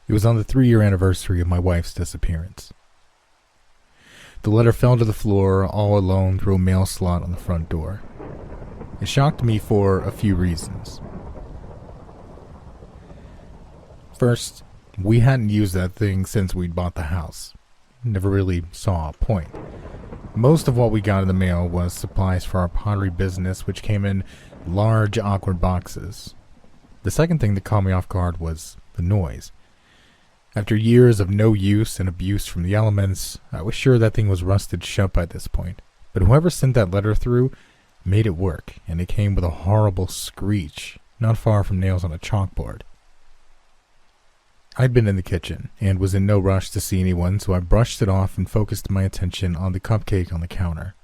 It was on the 3-year anniversary of my wife's disappearance. The letter fell to the floor all alone through a mail slot on the front door. It shocked me for a few reasons. First, we hadn't used that thing since we'd bought the house. Never really saw a point. Most of what we got in the mail was supplies for our pottery business, which came in large, awkward boxes. The second thing that caught me off guard was the noise. After years of no use and abuse from the elements, I was sure that thing was rusted shut by this point. But whoever sent that letter through made it work, and it came with a horrible screech, not far from nails on a chalkboard. I'd been in the kitchen, and was in no rush to see anyone, so I brushed it off and focused my attention on the cupcake on the counter.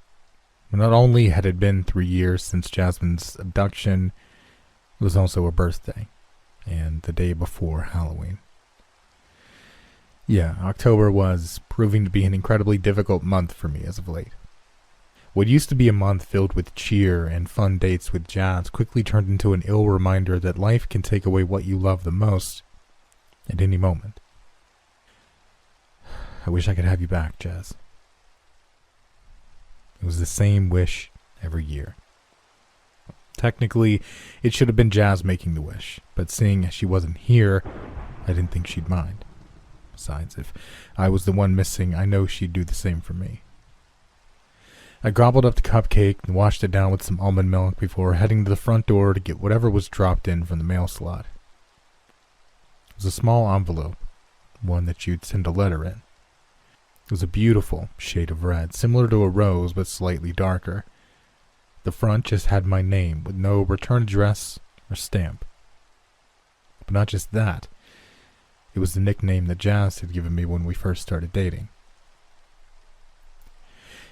But not only had it been 3 years since Jasmine's abduction, it was also her birthday, and the day before Halloween. Yeah, October was proving to be an incredibly difficult month for me as of late. What used to be a month filled with cheer and fun dates with Jazz quickly turned into an ill reminder that life can take away what you love the most at any moment. I wish I could have you back, Jazz. It was the same wish every year. Technically, it should have been Jazz making the wish, but seeing as she wasn't here, I didn't think she'd mind. Besides, if I was the one missing, I know she'd do the same for me. I gobbled up the cupcake and washed it down with some almond milk before heading to the front door to get whatever was dropped in from the mail slot. It was a small envelope, one that you'd send a letter in. It was a beautiful shade of red, similar to a rose but slightly darker. The front just had my name with no return address or stamp. But not just that. It was the nickname that Jazz had given me when we first started dating.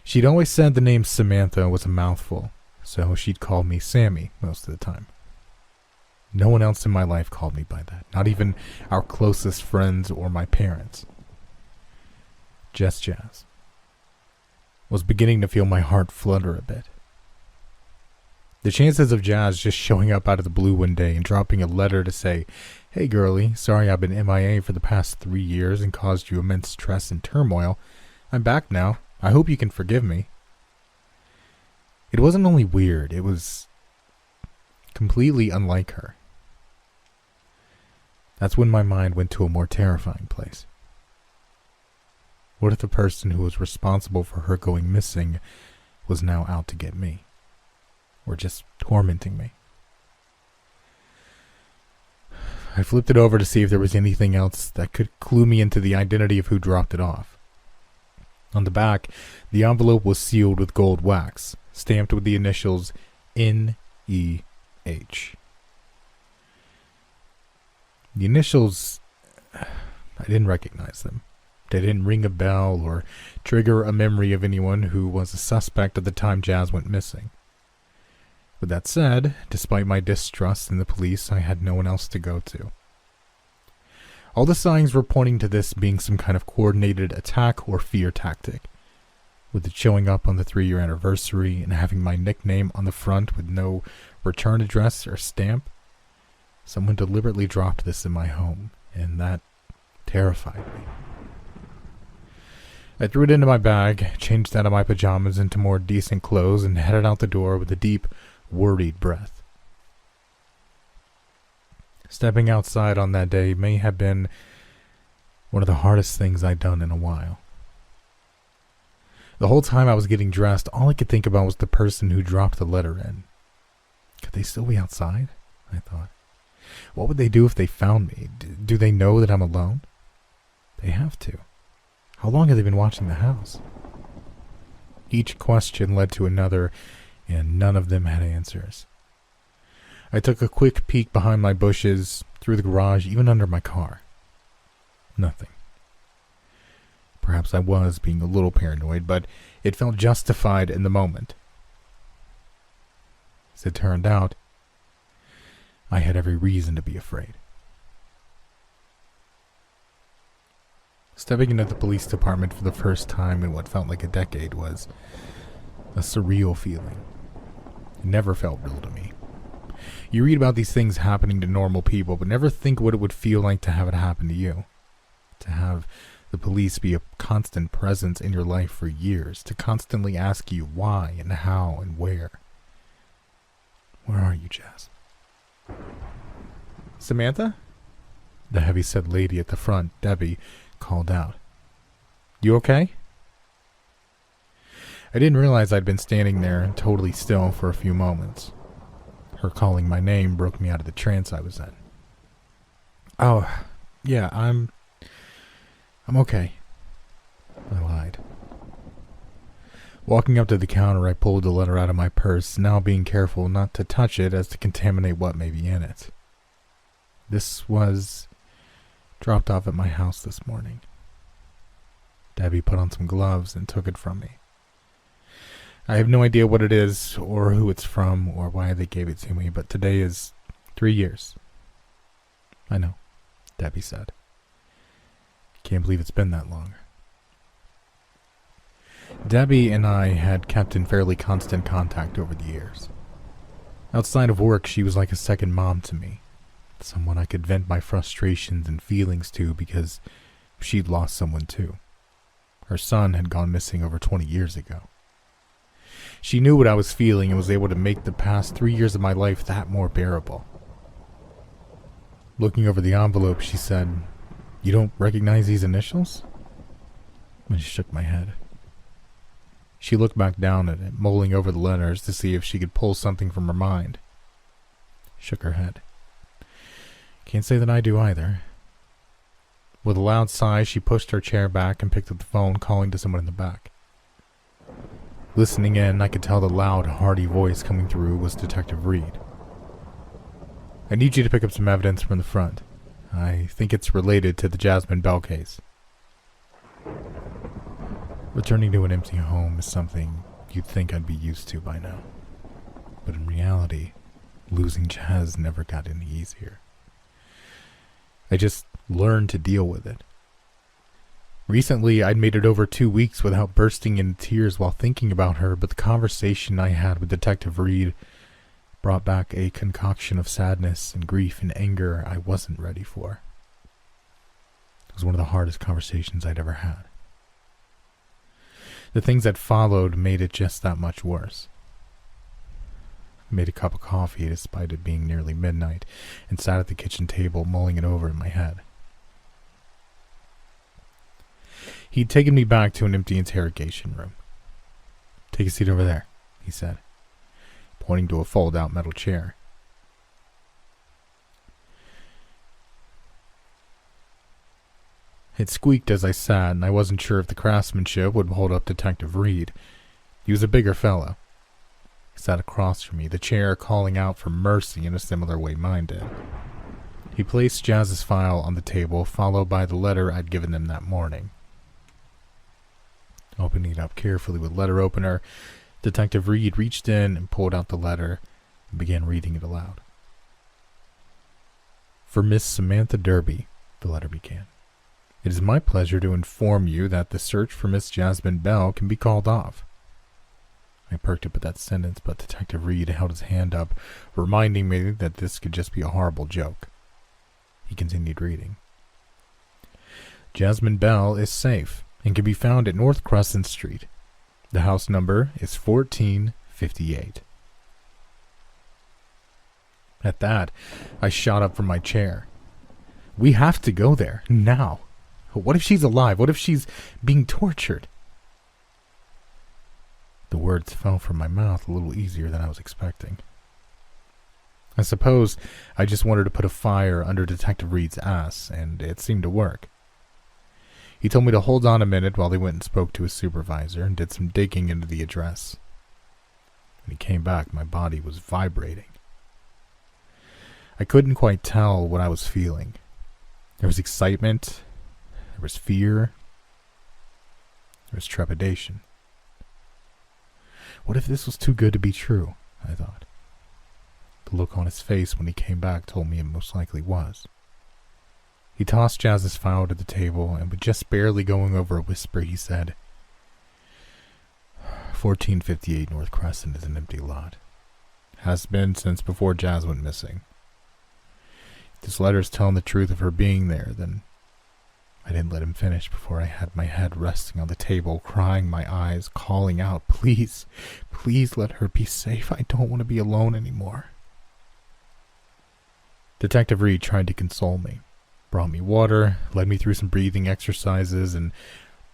She'd always said the name Samantha was a mouthful, so she'd call me Sammy most of the time. No one else in my life called me by that, not even our closest friends or my parents. Just Jazz. I was beginning to feel my heart flutter a bit. The chances of Jazz just showing up out of the blue one day and dropping a letter to say, "Hey girlie, sorry I've been MIA for the past 3 years and caused you immense stress and turmoil. I'm back now. I hope you can forgive me." It wasn't only weird, it was completely unlike her. That's when my mind went to a more terrifying place. What if the person who was responsible for her going missing was now out to get me? Or just tormenting me? I flipped it over to see if there was anything else that could clue me into the identity of who dropped it off. On the back, the envelope was sealed with gold wax, stamped with the initials N-E-H. The initials, I didn't recognize them. They didn't ring a bell or trigger a memory of anyone who was a suspect at the time Jazz went missing. With that said, despite my distrust in the police, I had no one else to go to. All the signs were pointing to this being some kind of coordinated attack or fear tactic. With it showing up on the 3-year anniversary and having my nickname on the front with no return address or stamp, someone deliberately dropped this in my home, and that terrified me. I threw it into my bag, changed out of my pajamas into more decent clothes, and headed out the door with a deep, worried breath. Stepping outside on that day may have been one of the hardest things I'd done in a while. The whole time I was getting dressed, all I could think about was the person who dropped the letter in. Could they still be outside? I thought. What would they do if they found me? Do they know that I'm alone? They have to. How long have they been watching the house? Each question led to another, and none of them had answers. I took a quick peek behind my bushes, through the garage, even under my car. Nothing. Perhaps I was being a little paranoid, but it felt justified in the moment. As it turned out, I had every reason to be afraid. Stepping into the police department for the first time in what felt like a decade was a surreal feeling. It never felt real to me. You read about these things happening to normal people, but never think what it would feel like to have it happen to you. To have the police be a constant presence in your life for years, to constantly ask you why and how and where. Where are you, Jazz? Samantha? The heavy-set lady at the front, Debbie, called out. You okay? I didn't realize I'd been standing there totally still for a few moments. Her calling my name broke me out of the trance I was in. Oh, yeah, I'm okay, I lied. Walking up to the counter, I pulled the letter out of my purse, now being careful not to touch it as to contaminate what may be in it. This was dropped off at my house this morning. Debbie put on some gloves and took it from me. I have no idea what it is, or who it's from, or why they gave it to me, but today is 3 years. I know, Debbie said. Can't believe it's been that long. Debbie and I had kept in fairly constant contact over the years. Outside of work, she was like a second mom to me, someone I could vent my frustrations and feelings to because she'd lost someone too. Her son had gone missing over 20 years ago. She knew what I was feeling and was able to make the past 3 years of my life that more bearable. Looking over the envelope, she said, "You don't recognize these initials?" I shook my head. She looked back down at it, mulling over the letters to see if she could pull something from her mind. Shook her head. Can't say that I do either. With a loud sigh, she pushed her chair back and picked up the phone, calling to someone in the back. Listening in, I could tell the loud, hearty voice coming through was Detective Reed. I need you to pick up some evidence from the front. I think it's related to the Jasmine Bell case. Returning to an empty home is something you'd think I'd be used to by now. But in reality, losing Jazz never got any easier. I just learned to deal with it. Recently, I'd made it over 2 weeks without bursting into tears while thinking about her, but the conversation I had with Detective Reed brought back a concoction of sadness and grief and anger I wasn't ready for. It was one of the hardest conversations I'd ever had. The things that followed made it just that much worse. I made a cup of coffee despite it being nearly midnight and sat at the kitchen table mulling it over in my head. He'd taken me back to an empty interrogation room. "Take a seat over there," he said, pointing to a fold-out metal chair. It squeaked as I sat, and I wasn't sure if the craftsmanship would hold up Detective Reed. He was a bigger fellow. He sat across from me, the chair calling out for mercy in a similar way mine did. He placed Jazz's file on the table, followed by the letter I'd given them that morning. Opening it up carefully with letter opener, Detective Reed reached in and pulled out the letter and began reading it aloud. "For Miss Samantha Derby," the letter began. "It is my pleasure to inform you that the search for Miss Jasmine Bell can be called off." I perked up at that sentence, but Detective Reed held his hand up, reminding me that this could just be a horrible joke. He continued reading. "Jasmine Bell is safe and can be found at North Crescent Street. The house number is 1458. At that, I shot up from my chair. "We have to go there, now. What if she's alive? What if she's being tortured?" The words fell from my mouth a little easier than I was expecting. I suppose I just wanted to put a fire under Detective Reed's ass, and it seemed to work. He told me to hold on a minute while he went and spoke to his supervisor and did some digging into the address. When he came back, my body was vibrating. I couldn't quite tell what I was feeling. There was excitement, there was fear, there was trepidation. What if this was too good to be true, I thought. The look on his face when he came back told me it most likely was. He tossed Jazz's file to the table, and with just barely going over a whisper, he said, 1458 North Crescent is an empty lot. Has been since before Jazz went missing. If this letter is telling the truth of her being there, then I didn't let him finish before I had my head resting on the table, crying my eyes, calling out, "Please, please let her be safe. I don't want to be alone anymore." Detective Reed tried to console me, brought me water, led me through some breathing exercises, and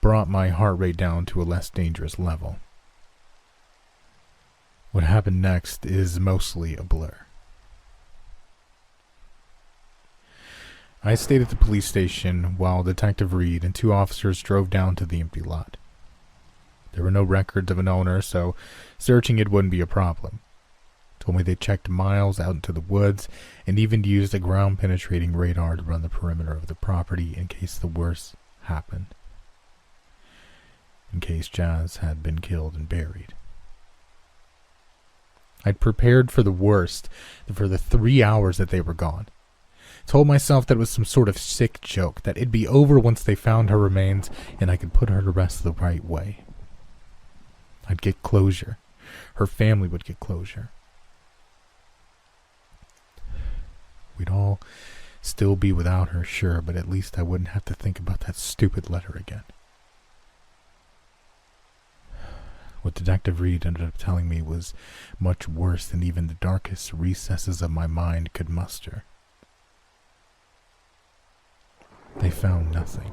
brought my heart rate down to a less dangerous level. What happened next is mostly a blur. I stayed at the police station while Detective Reed and 2 officers drove down to the empty lot. There were no records of an owner, so searching it wouldn't be a problem. Told me they checked miles out into the woods and even used a ground-penetrating radar to run the perimeter of the property in case the worst happened. In case Jazz had been killed and buried. I'd prepared for the worst for the 3 hours that they were gone. Told myself that it was some sort of sick joke, that it'd be over once they found her remains and I could put her to rest the right way. I'd get closure. Her family would get closure. We'd all still be without her, sure, but at least I wouldn't have to think about that stupid letter again. What Detective Reed ended up telling me was much worse than even the darkest recesses of my mind could muster. They found nothing.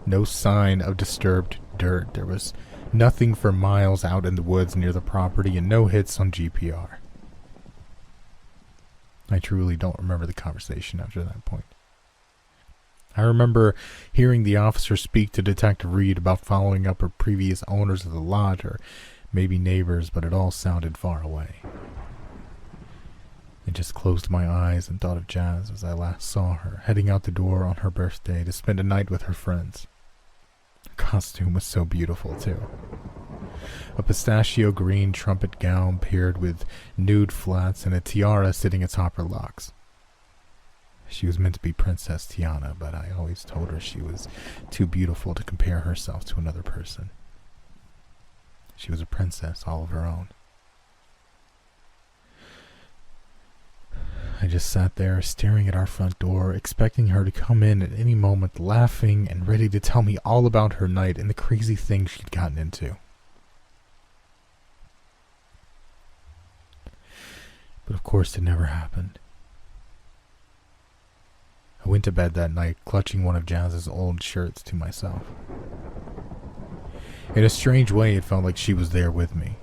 No sign of disturbed dirt. There was nothing for miles out in the woods near the property and no hits on GPR. I truly don't remember the conversation after that point. I remember hearing the officer speak to Detective Reed about following up with previous owners of the lot or maybe neighbors, but it all sounded far away. I just closed my eyes and thought of Jazz as I last saw her, heading out the door on her birthday to spend a night with her friends. Her costume was so beautiful, too. A pistachio green trumpet gown paired with nude flats and a tiara sitting atop her locks. She was meant to be Princess Tiana, but I always told her she was too beautiful to compare herself to another person. She was a princess all of her own. I just sat there staring at our front door, expecting her to come in at any moment, laughing and ready to tell me all about her night and the crazy things she'd gotten into. But of course it never happened. I went to bed that night, clutching one of Jazz's old shirts to myself. In a strange way, it felt like she was there with me.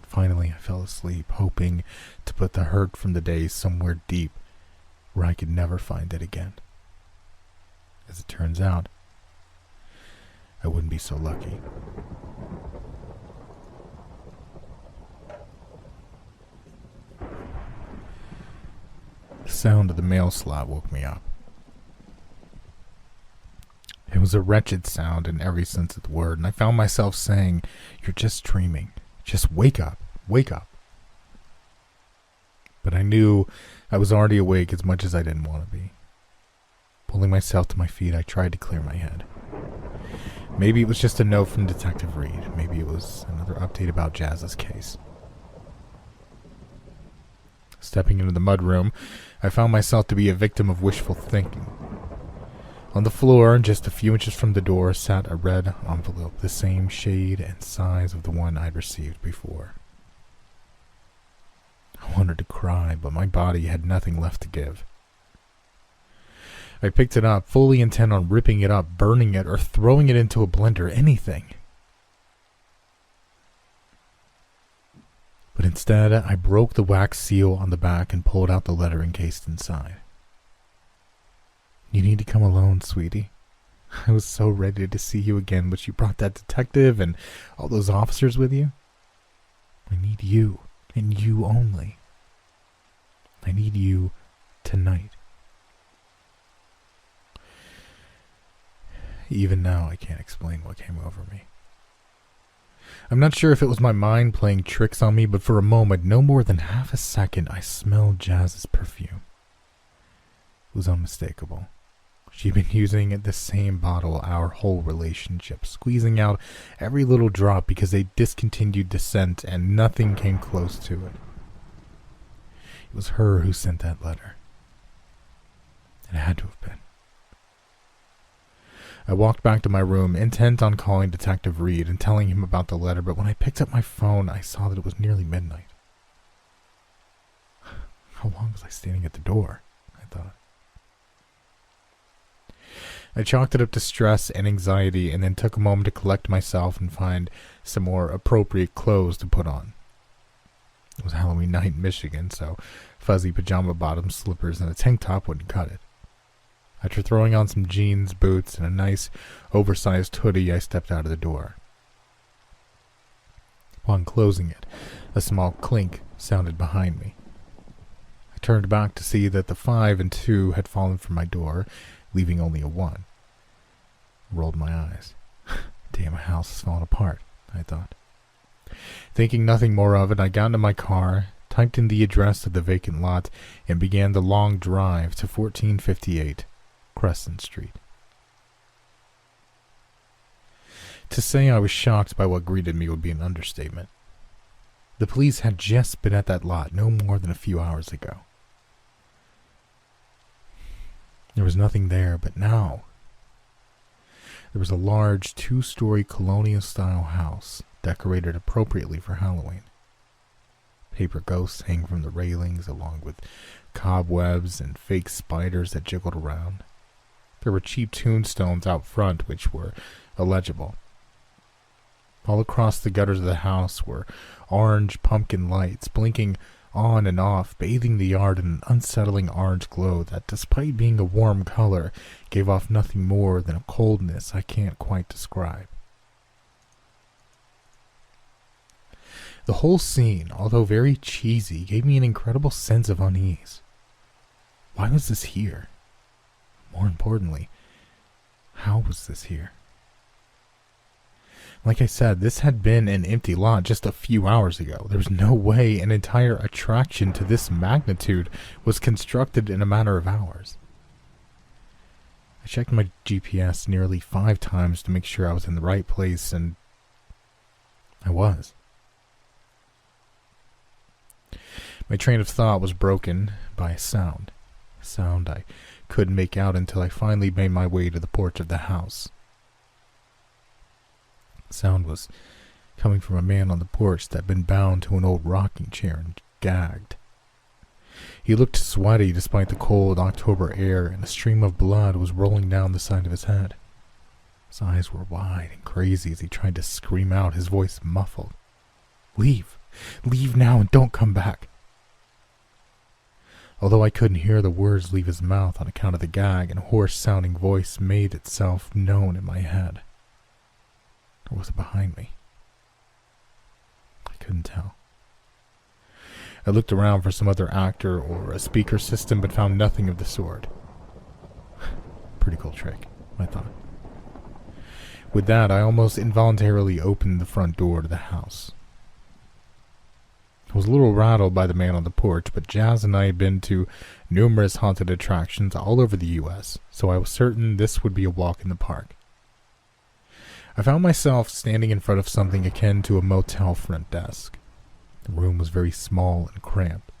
Finally, I fell asleep, hoping to put the hurt from the day somewhere deep where I could never find it again. As it turns out, I wouldn't be so lucky. The sound of the mail slot woke me up. It was a wretched sound in every sense of the word, and I found myself saying, "You're just dreaming. Just wake up. Wake up." But I knew I was already awake as much as I didn't want to be. Pulling myself to my feet, I tried to clear my head. Maybe it was just a note from Detective Reed. Maybe it was another update about Jazz's case. Stepping into the mudroom, I found myself to be a victim of wishful thinking. On the floor, just a few inches from the door, sat a red envelope, the same shade and size of the one I'd received before. I wanted to cry, but my body had nothing left to give. I picked it up, fully intent on ripping it up, burning it, or throwing it into a blender, anything. But instead, I broke the wax seal on the back and pulled out the letter encased inside. "You need to come alone, sweetie. I was so ready to see you again, but you brought that detective and all those officers with you. I need you, and you only. I need you tonight." Even now, I can't explain what came over me. I'm not sure if it was my mind playing tricks on me, but for a moment, no more than half a second, I smelled Jazz's perfume. It was unmistakable. She'd been using the same bottle our whole relationship, squeezing out every little drop because they discontinued the scent and nothing came close to it. It was her who sent that letter. It had to have been. I walked back to my room, intent on calling Detective Reed and telling him about the letter, but when I picked up my phone, I saw that it was nearly midnight. How long was I standing at the door? I thought. I chalked it up to stress and anxiety, and then took a moment to collect myself and find some more appropriate clothes to put on. It was Halloween night in Michigan, so fuzzy pajama bottoms, slippers, and a tank top wouldn't cut it. After throwing on some jeans, boots, and a nice, oversized hoodie, I stepped out of the door. Upon closing it, a small clink sounded behind me. I turned back to see that the 5 and 2 had fallen from my door, leaving only a 1. I rolled my eyes. Damn, my house is falling apart, I thought. Thinking nothing more of it, I got into my car, typed in the address of the vacant lot, and began the long drive to 1458 Crescent Street. To say I was shocked by what greeted me would be an understatement. The police had just been at that lot no more than a few hours ago. There was nothing there, but now there was a large 2-story colonial-style house decorated appropriately for Halloween. Paper ghosts hang from the railings, along with cobwebs and fake spiders that jiggled around. There were cheap tombstones out front which were illegible. All across the gutters of the house were orange pumpkin lights, blinking on and off, bathing the yard in an unsettling orange glow that, despite being a warm color, gave off nothing more than a coldness I can't quite describe. The whole scene, although very cheesy, gave me an incredible sense of unease. Why was this here? More importantly, how was this here? Like I said, this had been an empty lot just a few hours ago. There was no way an entire attraction to this magnitude was constructed in a matter of hours. I checked my GPS nearly 5 times to make sure I was in the right place, and I was. My train of thought was broken by a sound I couldn't make out until I finally made my way to the porch of the house. The sound was coming from a man on the porch that had been bound to an old rocking chair and gagged. He looked sweaty despite the cold October air, and a stream of blood was rolling down the side of his head. His eyes were wide and crazy as he tried to scream out, his voice muffled. "Leave! Leave now and don't come back!" Although I couldn't hear the words leave his mouth on account of the gag, and a hoarse-sounding voice made itself known in my head. Or was it behind me? I couldn't tell. I looked around for some other actor or a speaker system, but found nothing of the sort. Pretty cool trick, I thought. With that, I almost involuntarily opened the front door to the house. I was a little rattled by the man on the porch, but Jazz and I had been to numerous haunted attractions all over the U.S., so I was certain this would be a walk in the park. I found myself standing in front of something akin to a motel front desk. The room was very small and cramped.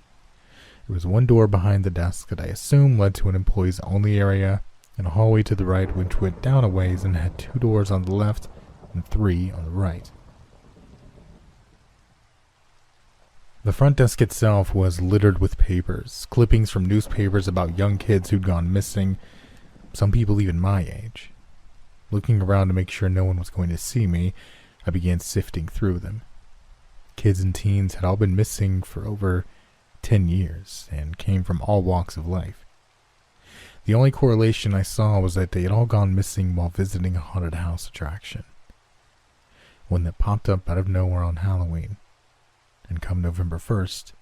There was one door behind the desk that I assumed led to an employees-only area, and a hallway to the right which went down a ways and had 2 doors on the left and 3 on the right. The front desk itself was littered with papers, clippings from newspapers about young kids who'd gone missing, some people even my age. Looking around to make sure no one was going to see me, I began sifting through them. Kids and teens had all been missing for over 10 years and came from all walks of life. The only correlation I saw was that they had all gone missing while visiting a haunted house attraction, one that popped up out of nowhere on Halloween, and come November 1st,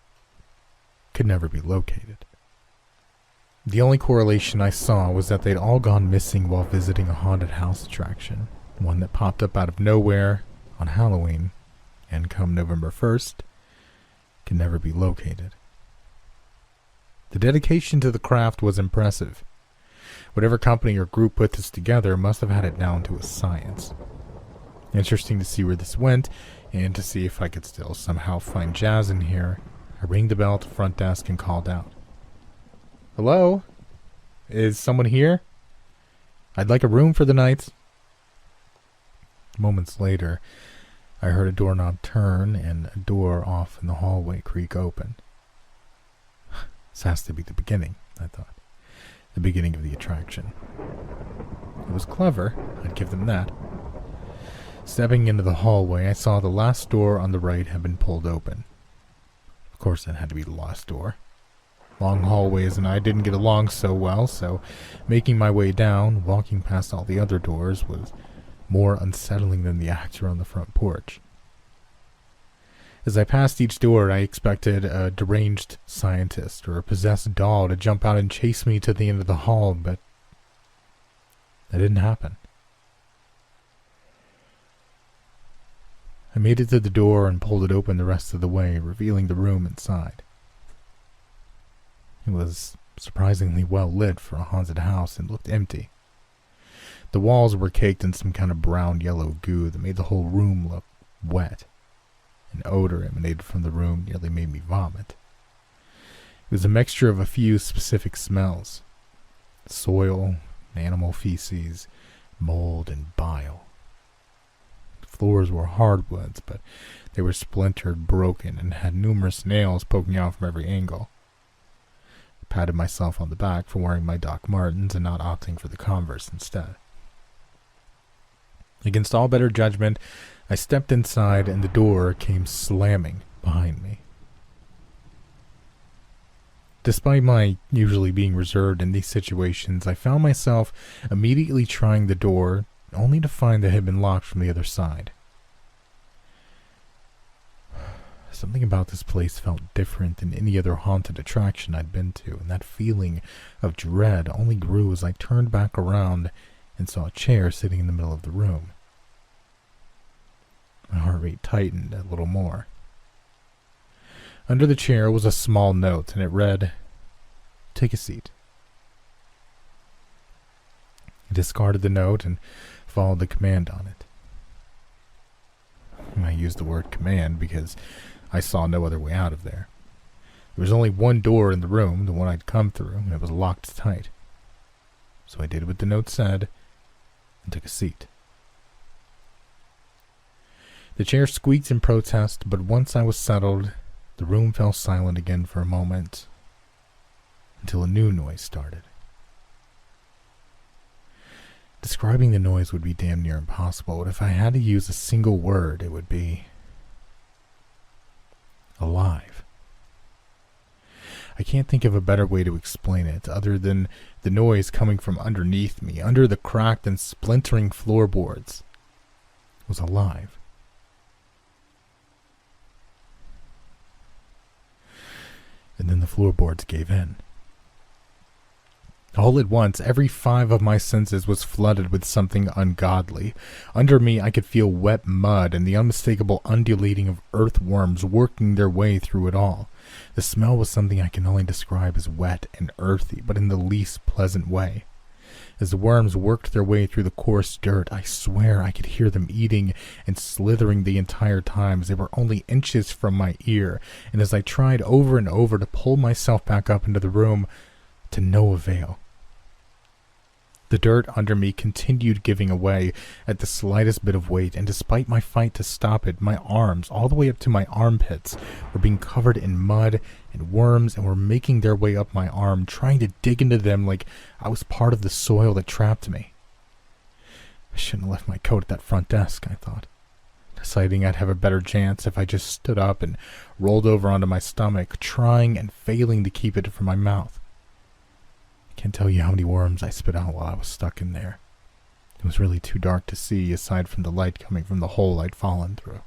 could never be located. The only correlation I saw was that they'd all gone missing while visiting a haunted house attraction, one that popped up out of nowhere on Halloween, and come November 1st, could never be located. The dedication to the craft was impressive. Whatever company or group put this together must have had it down to a science. Interesting to see where this went, and to see if I could still somehow find Jazz in here. I rang the bell at the front desk and called out. "Hello? Is someone here? I'd like a room for the night. Moments later, I heard a doorknob turn and a door off in the hallway creak open. This has to be the beginning, I thought. The beginning of the attraction. It was clever, I'd give them that. Stepping into the hallway, I saw the last door on the right had been pulled open. Of course, that had to be the last door. Long hallways and I didn't get along so well, so making my way down, walking past all the other doors, was more unsettling than the actor on the front porch. As I passed each door, I expected a deranged scientist or a possessed doll to jump out and chase me to the end of the hall, but that didn't happen. I made it to the door and pulled it open the rest of the way, revealing the room inside. It was surprisingly well lit for a haunted house and looked empty. The walls were caked in some kind of brown-yellow goo that made the whole room look wet. An odor emanated from the room nearly made me vomit. It was a mixture of a few specific smells: soil, animal feces, mold, and bile. The floors were hardwoods, but they were splintered, broken, and had numerous nails poking out from every angle. I patted myself on the back for wearing my Doc Martens and not opting for the Converse instead. Against all better judgment, I stepped inside and the door came slamming behind me. Despite my usually being reserved in these situations, I found myself immediately trying the door, only to find that it had been locked from the other side. Something about this place felt different than any other haunted attraction I'd been to, and that feeling of dread only grew as I turned back around and saw a chair sitting in the middle of the room. My heart rate tightened a little more. Under the chair was a small note, and it read, "Take a seat." I discarded the note and followed the command on it. I used the word command because I saw no other way out of there. There was only one door in the room, the one I'd come through, and it was locked tight. So I did what the note said and took a seat. The chair squeaked in protest, but once I was settled, the room fell silent again for a moment, until a new noise started. Describing the noise would be damn near impossible, but if I had to use a single word, it would be alive. I can't think of a better way to explain it, other than the noise coming from underneath me, under the cracked and splintering floorboards, was alive. And then the floorboards gave in. All at once, every 5 of my senses was flooded with something ungodly. Under me, I could feel wet mud and the unmistakable undulating of earthworms working their way through it all. The smell was something I can only describe as wet and earthy, but in the least pleasant way. As the worms worked their way through the coarse dirt, I swear I could hear them eating and slithering the entire time as they were only inches from my ear, and as I tried over and over to pull myself back up into the room, to no avail. The dirt under me continued giving away at the slightest bit of weight, and despite my fight to stop it, my arms, all the way up to my armpits, were being covered in mud and worms and were making their way up my arm, trying to dig into them like I was part of the soil that trapped me. I shouldn't have left my coat at that front desk, I thought, deciding I'd have a better chance if I just stood up and rolled over onto my stomach, trying and failing to keep it from my mouth. I can't tell you how many worms I spit out while I was stuck in there. It was really too dark to see, aside from the light coming from the hole I'd fallen through.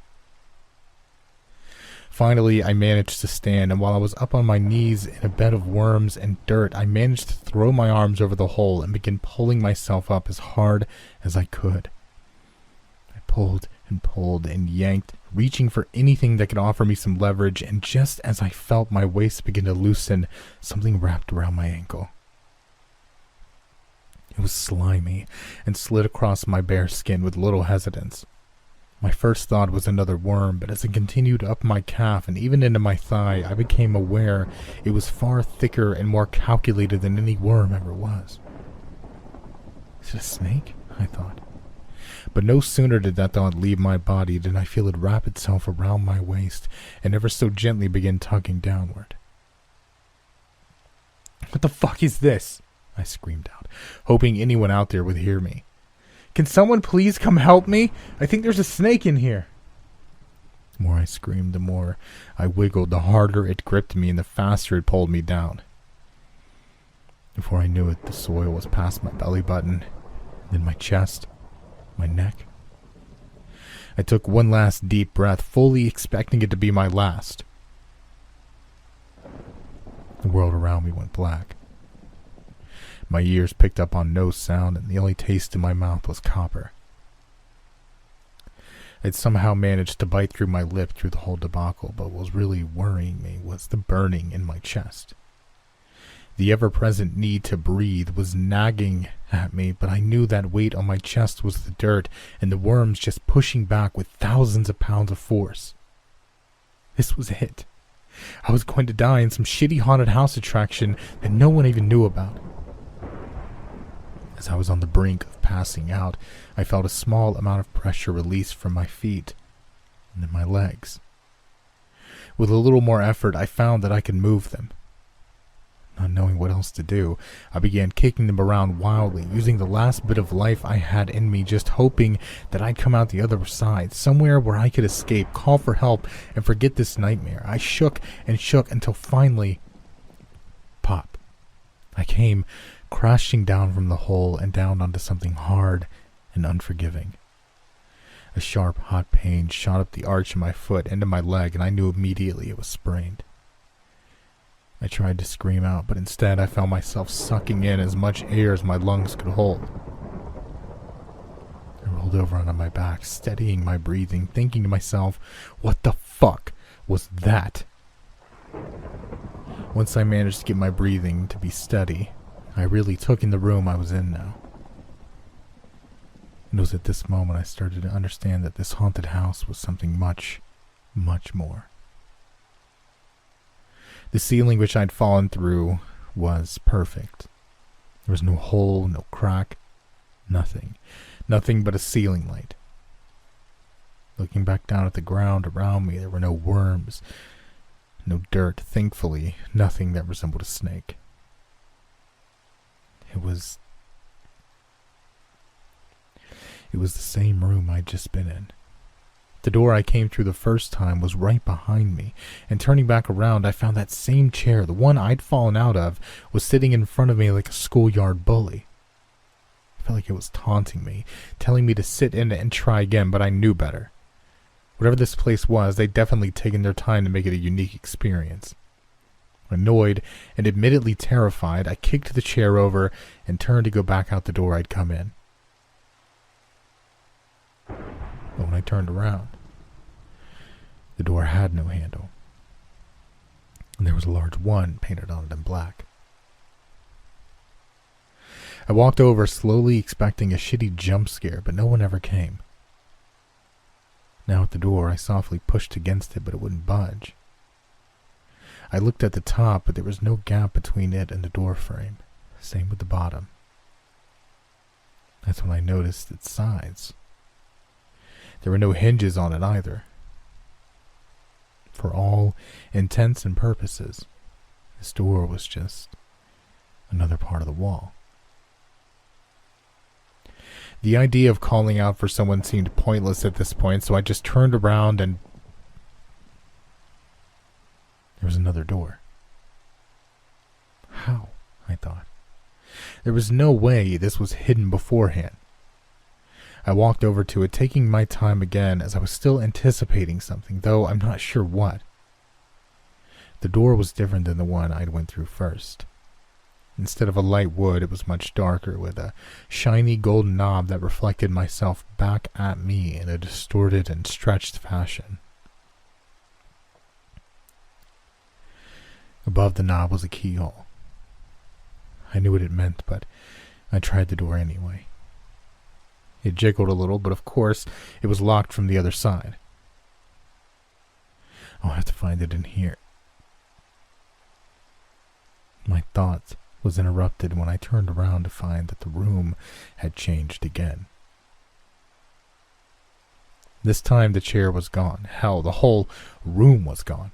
Finally, I managed to stand, and while I was up on my knees in a bed of worms and dirt, I managed to throw my arms over the hole and begin pulling myself up as hard as I could. I pulled and yanked, reaching for anything that could offer me some leverage, and just as I felt my waist begin to loosen, something wrapped around my ankle. It was slimy and slid across my bare skin with little hesitance. My first thought was another worm, but as it continued up my calf and even into my thigh, I became aware it was far thicker and more calculated than any worm ever was. Is it a snake? I thought. But no sooner did that thought leave my body than I feel it wrap itself around my waist and ever so gently begin tugging downward. What the fuck is this? I screamed out, hoping anyone out there would hear me. Can someone please come help me? I think there's a snake in here. The more I screamed, the more I wiggled, the harder it gripped me and the faster it pulled me down. Before I knew it, the soil was past my belly button, then my chest, my neck. I took one last deep breath, fully expecting it to be my last. The world around me went black. My ears picked up on no sound, and the only taste in my mouth was copper. I'd somehow managed to bite through my lip through the whole debacle, but what was really worrying me was the burning in my chest. The ever-present need to breathe was nagging at me, but I knew that weight on my chest was the dirt, and the worms just pushing back with thousands of pounds of force. This was it. I was going to die in some shitty haunted house attraction that no one even knew about. As I was on the brink of passing out, I felt a small amount of pressure release from my feet and then my legs. With a little more effort, I found that I could move them. Not knowing what else to do, I began kicking them around wildly, using the last bit of life I had in me, just hoping that I'd come out the other side, somewhere where I could escape, call for help, and forget this nightmare. I shook and shook until finally, pop. I came crashing down from the hole and down onto something hard and unforgiving. A sharp, hot pain shot up the arch of my foot into my leg, and I knew immediately it was sprained. I tried to scream out, but instead I found myself sucking in as much air as my lungs could hold. I rolled over onto my back, steadying my breathing, thinking to myself, what the fuck was that? Once I managed to get my breathing to be steady, I really took in the room I was in now. It was at this moment I started to understand that this haunted house was something much, much more. The ceiling which I'd fallen through was perfect. There was no hole, no crack, nothing. Nothing but a ceiling light. Looking back down at the ground around me, there were no worms, no dirt, thankfully, nothing that resembled a snake. It was the same room I'd just been in. The door I came through the first time was right behind me, and turning back around, I found that same chair, the one I'd fallen out of, was sitting in front of me like a schoolyard bully. I felt like it was taunting me, telling me to sit in it and try again, but I knew better. Whatever this place was, they'd definitely taken their time to make it a unique experience. Annoyed and admittedly terrified, I kicked the chair over and turned to go back out the door I'd come in. But when I turned around, the door had no handle, and there was a large 1 painted on it in black. I walked over slowly, expecting a shitty jump scare, but no one ever came. Now at the door, I softly pushed against it, but it wouldn't budge. I looked at the top, but there was no gap between it and the door frame. Same with the bottom. That's when I noticed its sides. There were no hinges on it either. For all intents and purposes, this door was just another part of the wall. The idea of calling out for someone seemed pointless at this point, so I just turned around and there was another door. How? I thought. There was no way this was hidden beforehand. I walked over to it, taking my time again as I was still anticipating something, though I'm not sure what. The door was different than the one I'd went through first. Instead of a light wood, it was much darker, with a shiny golden knob that reflected myself back at me in a distorted and stretched fashion. Above the knob was a keyhole. I knew what it meant, but I tried the door anyway. It jiggled a little, but of course it was locked from the other side. I'll have to find it in here. My thought was interrupted when I turned around to find that the room had changed again. This time the chair was gone. Hell, the whole room was gone.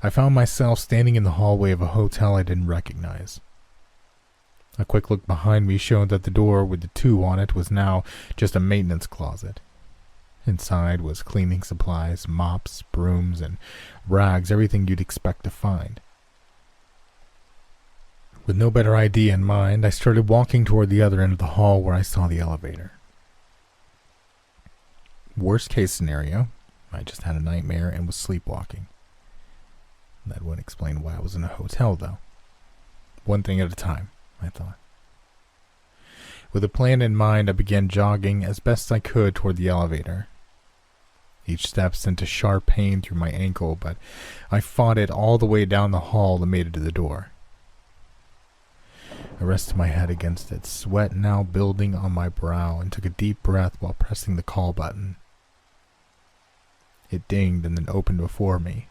I found myself standing in the hallway of a hotel I didn't recognize. A quick look behind me showed that the door with the 2 on it was now just a maintenance closet. Inside was cleaning supplies, mops, brooms, and rags, everything you'd expect to find. With no better idea in mind, I started walking toward the other end of the hall where I saw the elevator. Worst case scenario, I just had a nightmare and was sleepwalking. That wouldn't explain why I was in a hotel, though. One thing at a time, I thought. With a plan in mind, I began jogging as best I could toward the elevator. Each step sent a sharp pain through my ankle, but I fought it all the way down the hall and made it to the door. I rested my head against it, sweat now building on my brow, and took a deep breath while pressing the call button. It dinged and then opened before me.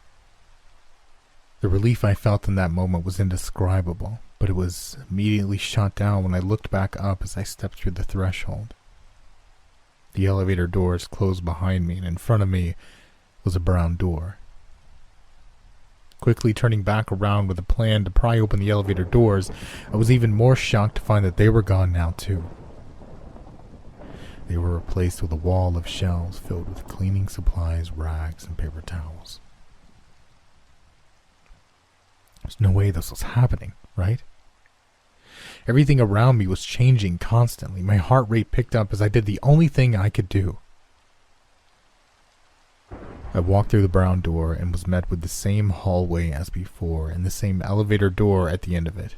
The relief I felt in that moment was indescribable, but it was immediately shot down when I looked back up as I stepped through the threshold. The elevator doors closed behind me, and in front of me was a brown door. Quickly turning back around with a plan to pry open the elevator doors, I was even more shocked to find that they were gone now too. They were replaced with a wall of shelves filled with cleaning supplies, rags, and paper towels. There's no way this was happening, right? Everything around me was changing constantly. My heart rate picked up as I did the only thing I could do. I walked through the brown door and was met with the same hallway as before and the same elevator door at the end of it.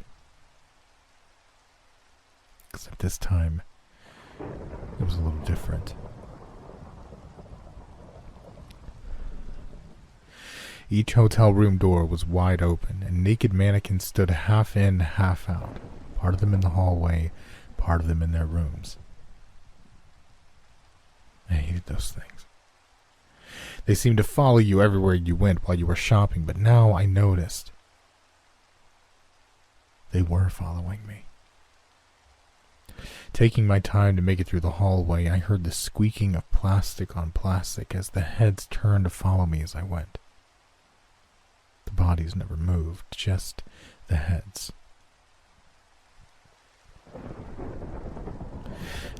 Except this time, it was a little different. Each hotel room door was wide open, and naked mannequins stood half in, half out. Part of them in the hallway, part of them in their rooms. I hated those things. They seemed to follow you everywhere you went while you were shopping, but now I noticed they were following me. Taking my time to make it through the hallway, I heard the squeaking of plastic on plastic as the heads turned to follow me as I went. The bodies never moved, just the heads.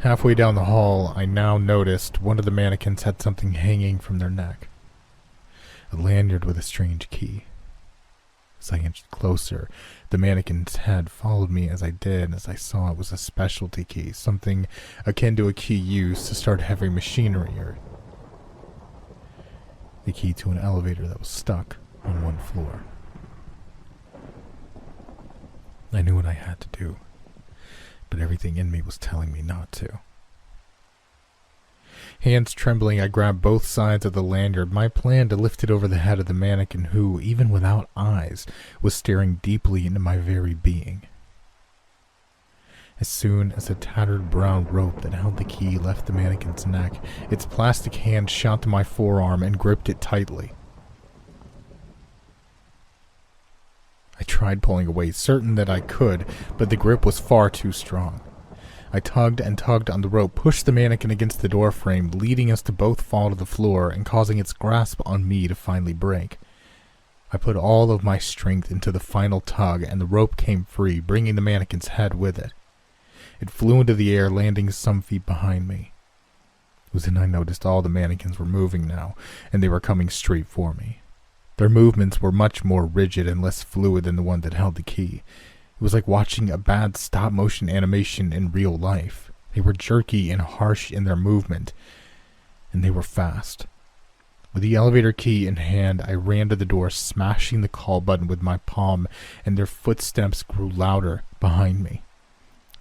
Halfway down the hall, I now noticed one of the mannequins had something hanging from their neck. A lanyard with a strange key. As I inched closer, the mannequin's head followed me as I did, and as I saw it was a specialty key, something akin to a key used to start heavy machinery, or the key to an elevator that was stuck on one floor. I knew what I had to do, but everything in me was telling me not to. Hands trembling, I grabbed both sides of the lanyard, my plan to lift it over the head of the mannequin who, even without eyes, was staring deeply into my very being. As soon as the tattered brown rope that held the key left the mannequin's neck, its plastic hand shot to my forearm and gripped it tightly. I tried pulling away, certain that I could, but the grip was far too strong. I tugged and tugged on the rope, pushed the mannequin against the door frame, leading us to both fall to the floor and causing its grasp on me to finally break. I put all of my strength into the final tug, and the rope came free, bringing the mannequin's head with it. It flew into the air, landing some feet behind me. It was then I noticed all the mannequins were moving now, and they were coming straight for me. Their movements were much more rigid and less fluid than the one that held the key. It was like watching a bad stop-motion animation in real life. They were jerky and harsh in their movement, and they were fast. With the elevator key in hand, I ran to the door, smashing the call button with my palm, and their footsteps grew louder behind me.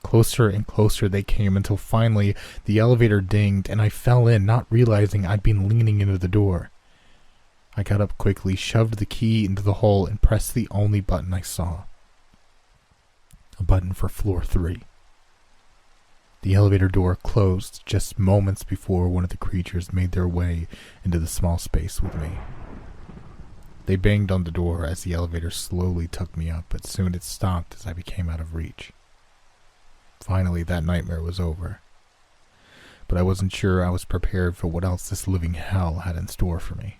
Closer and closer they came until finally the elevator dinged, and I fell in, not realizing I'd been leaning into the door. I got up quickly, shoved the key into the hole, and pressed the only button I saw. A button for floor 3. The elevator door closed just moments before one of the creatures made their way into the small space with me. They banged on the door as the elevator slowly took me up, but soon it stopped as I became out of reach. Finally, that nightmare was over. But I wasn't sure I was prepared for what else this living hell had in store for me.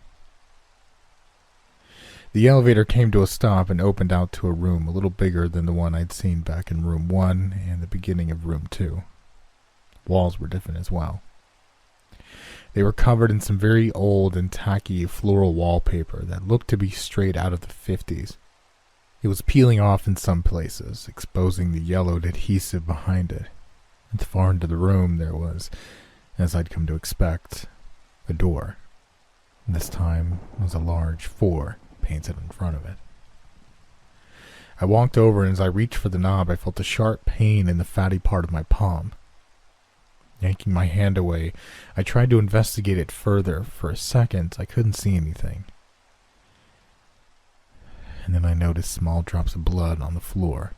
The elevator came to a stop and opened out to a room a little bigger than the one I'd seen back in room 1 and the beginning of room 2. Walls were different as well. They were covered in some very old and tacky floral wallpaper that looked to be straight out of the 50s. It was peeling off in some places, exposing the yellowed adhesive behind it. At the far end of the room there was, as I'd come to expect, a door. This time was a large 4 painted in front of it. I walked over, and as I reached for the knob, I felt a sharp pain in the fatty part of my palm. Yanking my hand away, I tried to investigate it further. For a second, I couldn't see anything. And then I noticed small drops of blood on the floor.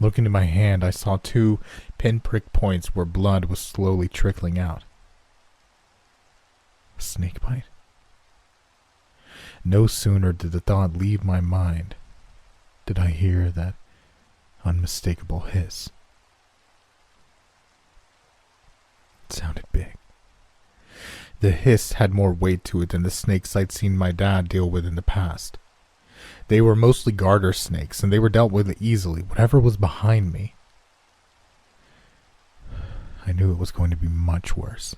Looking at my hand, I saw 2 pinprick points where blood was slowly trickling out. A snake bite? No sooner did the thought leave my mind did I hear that unmistakable hiss. It sounded big. The hiss had more weight to it than the snakes I'd seen my dad deal with in the past. They were mostly garter snakes, and they were dealt with easily, whatever was behind me. I knew it was going to be much worse.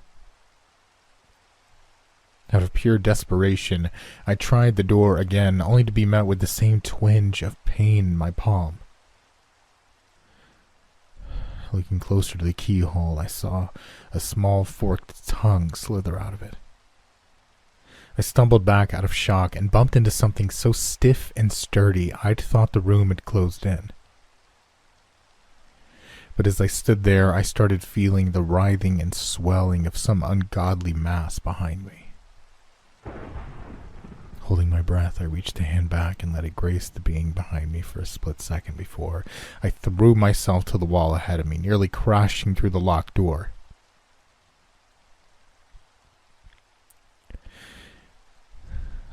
Out of pure desperation, I tried the door again, only to be met with the same twinge of pain in my palm. Looking closer to the keyhole, I saw a small forked tongue slither out of it. I stumbled back out of shock and bumped into something so stiff and sturdy I'd thought the room had closed in. But as I stood there, I started feeling the writhing and swelling of some ungodly mass behind me. Holding my breath, I reached a hand back and let it grace the being behind me for a split second before I threw myself to the wall ahead of me, nearly crashing through the locked door.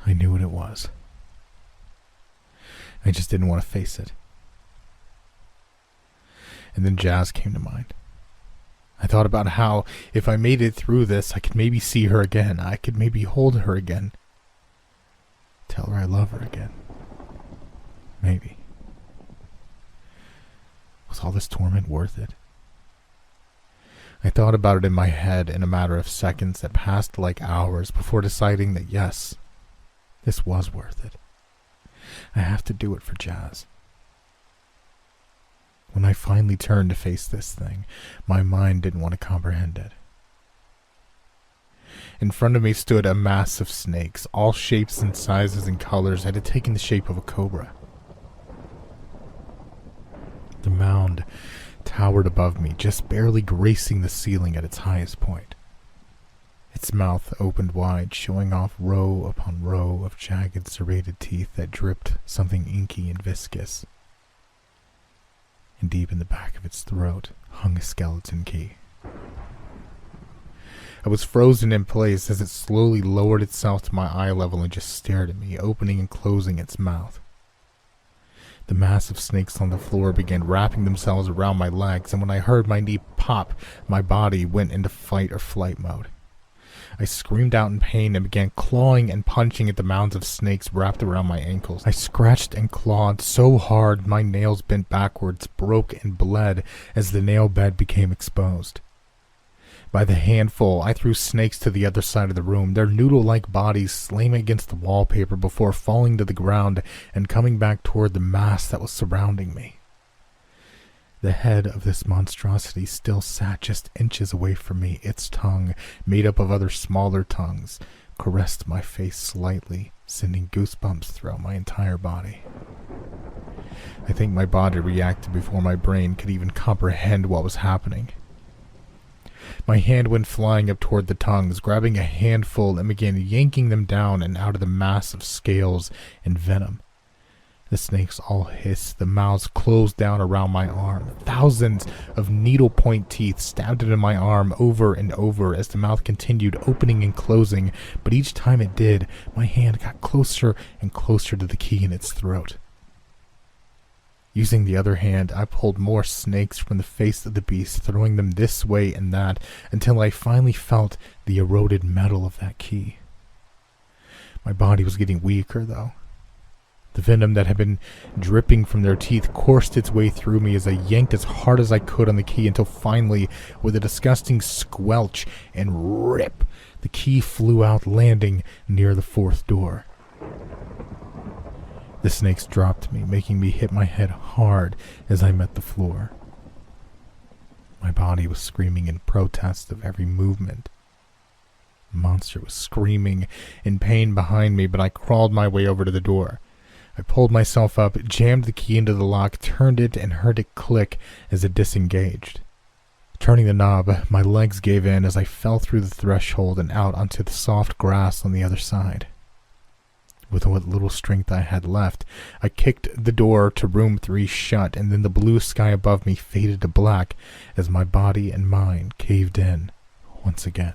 I knew what it was. I just didn't want to face it. And then Jazz came to mind. I thought about how, if I made it through this, I could maybe see her again. I could maybe hold her again. Tell her I love her again. Maybe. Was all this torment worth it? I thought about it in my head in a matter of seconds that passed like hours before deciding that yes, this was worth it. I have to do it for Jazz. When I finally turned to face this thing, my mind didn't want to comprehend it. In front of me stood a mass of snakes, all shapes and sizes and colors that had taken the shape of a cobra. The mound towered above me, just barely gracing the ceiling at its highest point. Its mouth opened wide, showing off row upon row of jagged, serrated teeth that dripped something inky and viscous. And deep in the back of its throat hung a skeleton key. I was frozen in place as it slowly lowered itself to my eye level and just stared at me, opening and closing its mouth. The massive snakes on the floor began wrapping themselves around my legs, and when I heard my knee pop, my body went into fight or flight mode. I screamed out in pain and began clawing and punching at the mounds of snakes wrapped around my ankles. I scratched and clawed so hard my nails bent backwards, broke and bled as the nail bed became exposed. By the handful, I threw snakes to the other side of the room, their noodle-like bodies slamming against the wallpaper before falling to the ground and coming back toward the mass that was surrounding me. The head of this monstrosity still sat just inches away from me. Its tongue, made up of other smaller tongues, caressed my face slightly, sending goosebumps throughout my entire body. I think my body reacted before my brain could even comprehend what was happening. My hand went flying up toward the tongues, grabbing a handful and began yanking them down and out of the mass of scales and venom. The snakes all hissed, the mouths closed down around my arm. Thousands of needle-point teeth stabbed into my arm over and over as the mouth continued opening and closing, but each time it did, my hand got closer and closer to the key in its throat. Using the other hand, I pulled more snakes from the face of the beast, throwing them this way and that, until I finally felt the eroded metal of that key. My body was getting weaker, though. The venom that had been dripping from their teeth coursed its way through me as I yanked as hard as I could on the key until finally, with a disgusting squelch and rip, the key flew out, landing near the fourth door. The snakes dropped me, making me hit my head hard as I met the floor. My body was screaming in protest of every movement. The monster was screaming in pain behind me, but I crawled my way over to the door. I pulled myself up, jammed the key into the lock, turned it, and heard it click as it disengaged. Turning the knob, my legs gave in as I fell through the threshold and out onto the soft grass on the other side. With what little strength I had left, I kicked the door to room 3 shut, and then the blue sky above me faded to black as my body and mind caved in once again.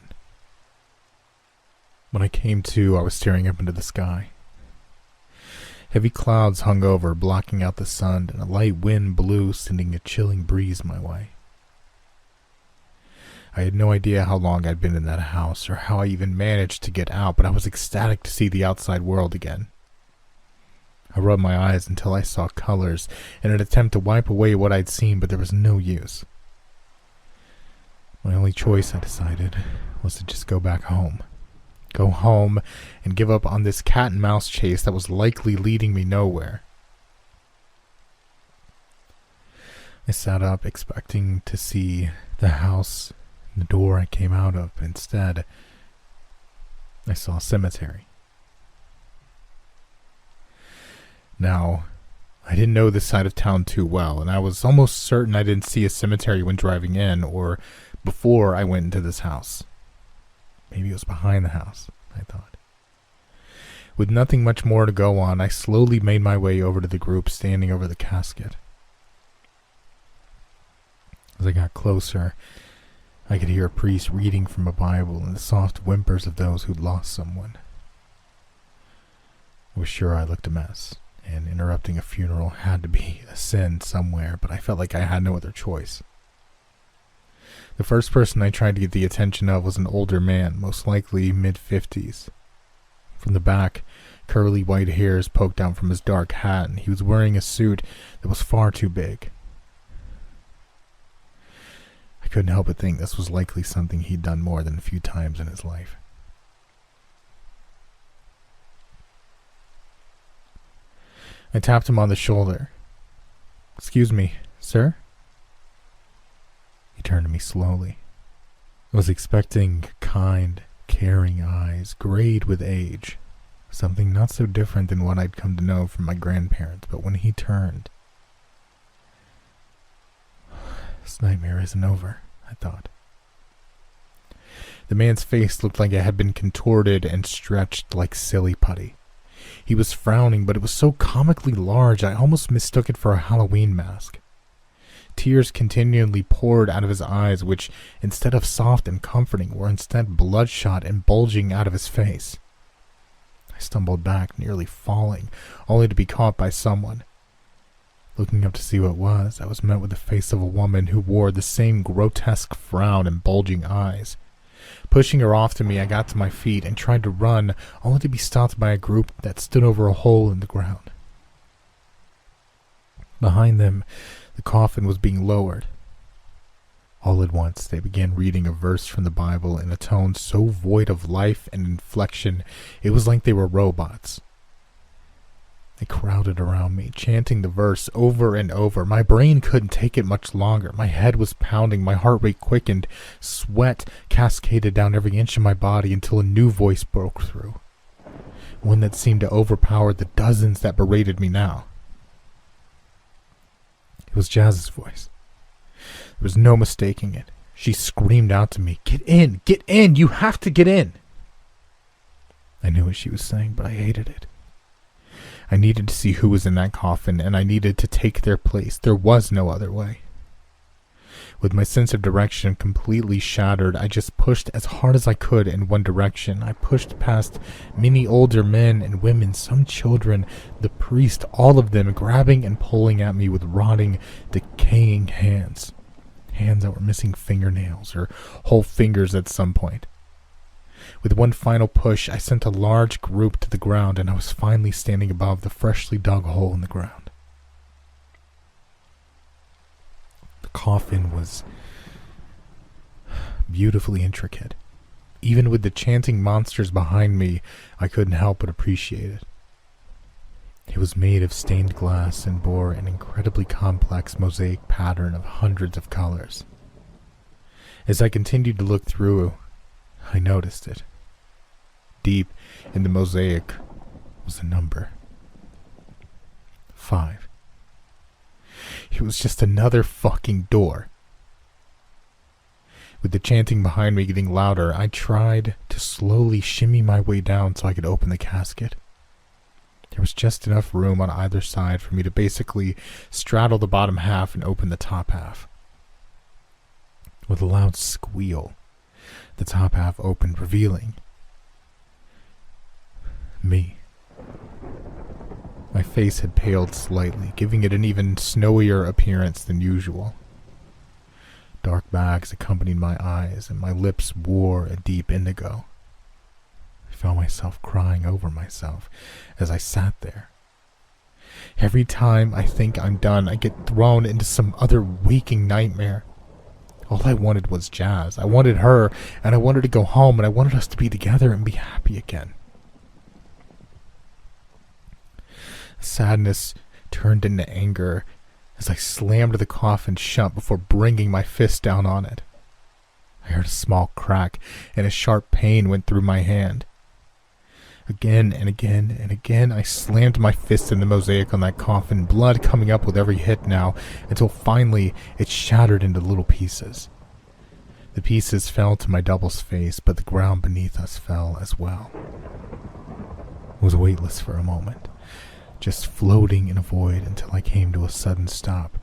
When I came to, I was staring up into the sky. Heavy clouds hung over, blocking out the sun, and a light wind blew, sending a chilling breeze my way. I had no idea how long I'd been in that house, or how I even managed to get out, but I was ecstatic to see the outside world again. I rubbed my eyes until I saw colors in an attempt to wipe away what I'd seen, but there was no use. My only choice, I decided, was to just go back home. Go home and give up on this cat and mouse chase that was likely leading me nowhere. I sat up, expecting to see the house and the door I came out of. Instead, I saw a cemetery. Now, I didn't know this side of town too well, and I was almost certain I didn't see a cemetery when driving in or before I went into this house. Maybe it was behind the house, I thought. With nothing much more to go on, I slowly made my way over to the group standing over the casket. As I got closer, I could hear a priest reading from a Bible and the soft whimpers of those who'd lost someone. I was sure I looked a mess, and interrupting a funeral had to be a sin somewhere, but I felt like I had no other choice. The first person I tried to get the attention of was an older man, most likely mid-50s. From the back, curly white hairs poked out from his dark hat, and he was wearing a suit that was far too big. I couldn't help but think this was likely something he'd done more than a few times in his life. I tapped him on the shoulder. "Excuse me, sir?" He turned to me slowly. I was expecting kind, caring eyes, grayed with age, something not so different than what I'd come to know from my grandparents, but when he turned, this nightmare isn't over, I thought. The man's face looked like it had been contorted and stretched like silly putty. He was frowning, but it was so comically large I almost mistook it for a Halloween mask. Tears continually poured out of his eyes, which, instead of soft and comforting, were instead bloodshot and bulging out of his face. I stumbled back, nearly falling, only to be caught by someone. Looking up to see what it was, I was met with the face of a woman who wore the same grotesque frown and bulging eyes. Pushing her off to me, I got to my feet and tried to run, only to be stopped by a group that stood over a hole in the ground. Behind them, the coffin was being lowered. All at once, they began reading a verse from the Bible in a tone so void of life and inflection, it was like they were robots. They crowded around me, chanting the verse over and over. My brain couldn't take it much longer. My head was pounding, my heart rate quickened, sweat cascaded down every inch of my body until a new voice broke through. One that seemed to overpower the dozens that berated me now. It was Jazz's voice. There was no mistaking it. She screamed out to me, "Get in! Get in! You have to get in!" I knew what she was saying, but I hated it. I needed to see who was in that coffin, and I needed to take their place. There was no other way. With my sense of direction completely shattered, I just pushed as hard as I could in one direction. I pushed past many older men and women, some children, the priest, all of them grabbing and pulling at me with rotting, decaying hands. Hands that were missing fingernails or whole fingers at some point. With one final push, I sent a large group to the ground, and I was finally standing above the freshly dug hole in the ground. The coffin was beautifully intricate. Even with the chanting monsters behind me, I couldn't help but appreciate it. It was made of stained glass and bore an incredibly complex mosaic pattern of hundreds of colors. As I continued to look through, I noticed it. Deep in the mosaic was a number. 5. It was just another fucking door. With the chanting behind me getting louder, I tried to slowly shimmy my way down so I could open the casket. There was just enough room on either side for me to basically straddle the bottom half and open the top half. With a loud squeal, the top half opened, revealing me. My face had paled slightly, giving it an even snowier appearance than usual. Dark bags accompanied my eyes, and my lips wore a deep indigo. I found myself crying over myself as I sat there. Every time I think I'm done, I get thrown into some other waking nightmare. All I wanted was Jazz. I wanted her, and I wanted to go home, and I wanted us to be together and be happy again. Sadness turned into anger as I slammed the coffin shut before bringing my fist down on it. I heard a small crack, and a sharp pain went through my hand. Again and again and again, I slammed my fist in the mosaic on that coffin, blood coming up with every hit now, until finally it shattered into little pieces. The pieces fell to my double's face, but the ground beneath us fell as well. I was weightless for a moment, just floating in a void until I came to a sudden stop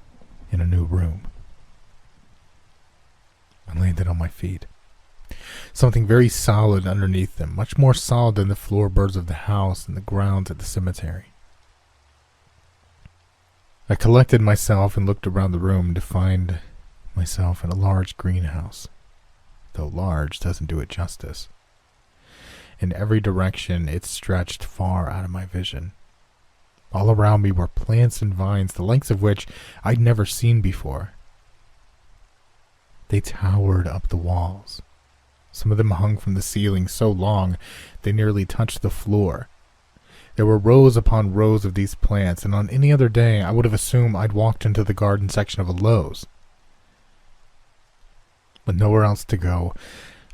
in a new room. I landed on my feet. Something very solid underneath them, much more solid than the floorboards of the house and the grounds at the cemetery. I collected myself and looked around the room to find myself in a large greenhouse, though large doesn't do it justice. In every direction, it stretched far out of my vision. All around me were plants and vines, the lengths of which I'd never seen before. They towered up the walls. Some of them hung from the ceiling so long they nearly touched the floor. There were rows upon rows of these plants, and on any other day I would have assumed I'd walked into the garden section of a Lowe's. With nowhere else to go,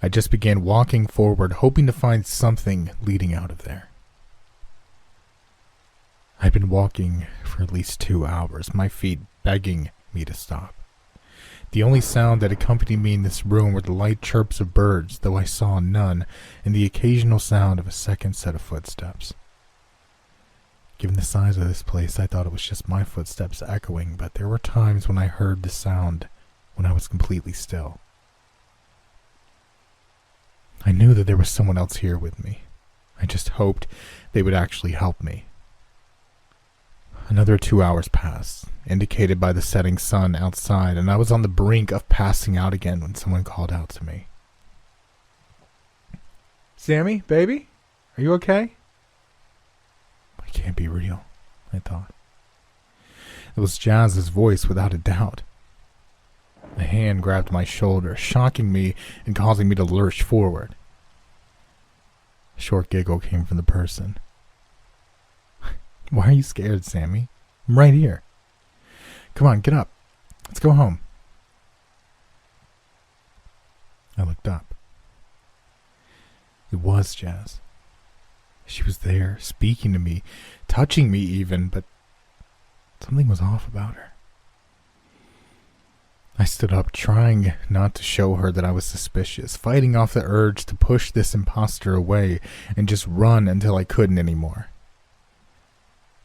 I just began walking forward, hoping to find something leading out of there. I'd been walking for at least 2 hours, my feet begging me to stop. The only sound that accompanied me in this room were the light chirps of birds, though I saw none, and the occasional sound of a second set of footsteps. Given the size of this place, I thought it was just my footsteps echoing, but there were times when I heard the sound when I was completely still. I knew that there was someone else here with me. I just hoped they would actually help me. Another 2 hours passed, indicated by the setting sun outside, and I was on the brink of passing out again when someone called out to me. "Sammy, baby, are you okay?" It can't be real, I thought. It was Jazz's voice without a doubt. A hand grabbed my shoulder, shocking me and causing me to lurch forward. A short giggle came from the person. "Why are you scared, Sammy? I'm right here. Come on, get up. Let's go home." I looked up. It was Jazz. She was there, speaking to me, touching me even, but something was off about her. I stood up, trying not to show her that I was suspicious, fighting off the urge to push this imposter away and just run until I couldn't anymore.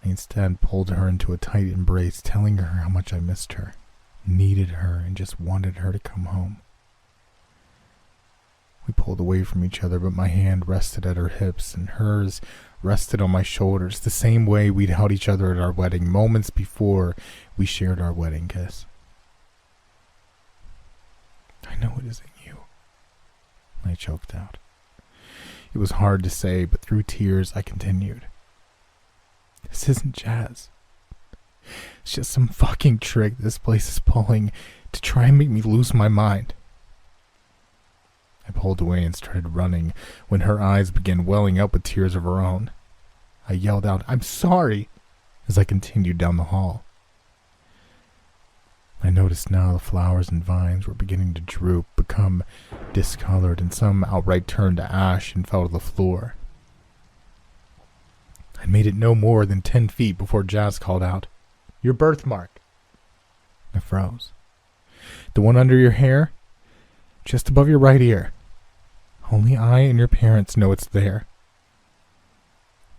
I instead pulled her into a tight embrace, telling her how much I missed her, needed her, and just wanted her to come home. We pulled away from each other, but my hand rested at her hips and hers rested on my shoulders, the same way we'd held each other at our wedding moments before we shared our wedding kiss. I know it isn't you, I choked out. It was hard to say, but through tears I continued. This isn't Jazz. It's just some fucking trick this place is pulling to try and make me lose my mind. I pulled away and started running when her eyes began welling up with tears of her own. I yelled out, "I'm sorry," as I continued down the hall. I noticed now the flowers and vines were beginning to droop, become discolored, and some outright turned to ash and fell to the floor. I made it no more than 10 feet before Jazz called out, "Your birthmark." I froze. "The one under your hair? Just above your right ear. Only I and your parents know it's there."